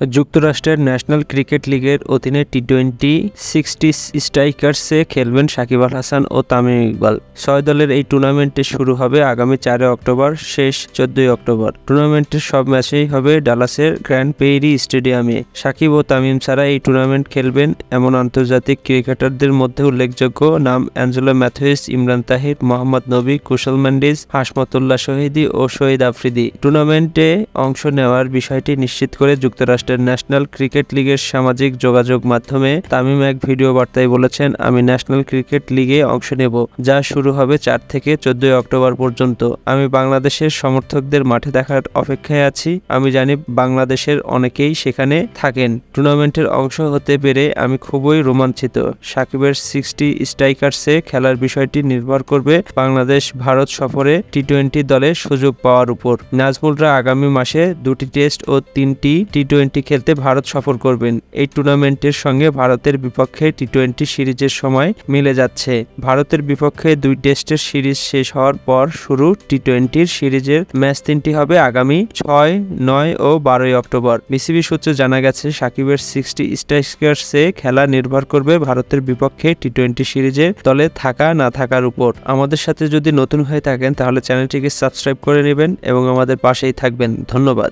যুক্তরাষ্ট্রের national cricket লিগের অধীনে টি-20 60 স্ট্রাইকার্সে খেলবেন সাকিব আল হাসান ও তামিম ইকবাল। 6 দলের এই টুর্নামেন্টে শুরু হবে আগামী 4 অক্টোবর, শেষ 14 অক্টোবর। টুর্নামেন্টের সব ম্যাচেই হবে ডালাসের গ্র্যান্ড পেইরি স্টেডিয়ামে। সাকিব ও তামিম ছাড়া এই টুর্নামেন্ট খেলবেন এমন আন্তর্জাতিক ক্রিকেটারদের মধ্যে উল্লেখযোগ্য নাম অ্যাঞ্জেলো ম্যাথুইস, ইমরান তাহির, মোহাম্মদ নবী, কুশল মেন্ডিস, হাশমতুল্লাহ শহীদী ও শহীদ আফ্রিদি। টুর্নামেন্টে অংশ নেওয়ার বিষয়টি নিশ্চিত করে যুক্তরাষ্ট্রের ন্যাশনাল ক্রিকেট লিগের সামাজিক যোগাযোগ মাধ্যমে তামিম এক ভিডিও বার্তায় বলেছেন, আমি ন্যাশনাল ক্রিকেট লিগে অংশ নেব, যা শুরু হবে 4 থেকে 14 অক্টোবর পর্যন্ত। আমি বাংলাদেশের সমর্থকদের মাঠে দেখার অপেক্ষায় আছি। আমি জানি বাংলাদেশের অনেকেই সেখানে থাকেন। টুর্নামেন্টের অংশ হতে পেরে আমি খুবই রোমাঞ্চিত। সাকিবের 60 স্ট্রাইকার্সে খেলার বিষয়টি নির্ভর করবে বাংলাদেশ ভারত সফরে টি-20 দলে সুযোগ পাওয়ার উপর। নাজমুলরা আগামী মাসে 2টি টেস্ট ও 3টি টি-20 খেলতে ভারত সফর করবেন। এই টুর্নামেন্টের সঙ্গে ভারতের বিপক্ষে টি-20 সিরিজের সময় মিলে যাচ্ছে। ভারতের বিপক্ষে 2 টেস্টের সিরিজ শেষ হওয়ার পর শুরু টি-20 সিরিজের ম্যাচ 3টি হবে আগামী 6, 9 ও 12 অক্টোবর। বিসিবি সূত্রে জানা গেছে, সাকিবের 60 স্ট্রাইকার্সে খেলা নির্ভর করবে ভারতের বিপক্ষে টি-20 সিরিজে দলে থাকা না থাকার উপর। আমাদের সাথে যদি নতুন হয়ে থাকেন তাহলে চ্যানেলটিকে সাবস্ক্রাইব করে নেবেন এবং আমাদের পাশেই থাকবেন। ধন্যবাদ।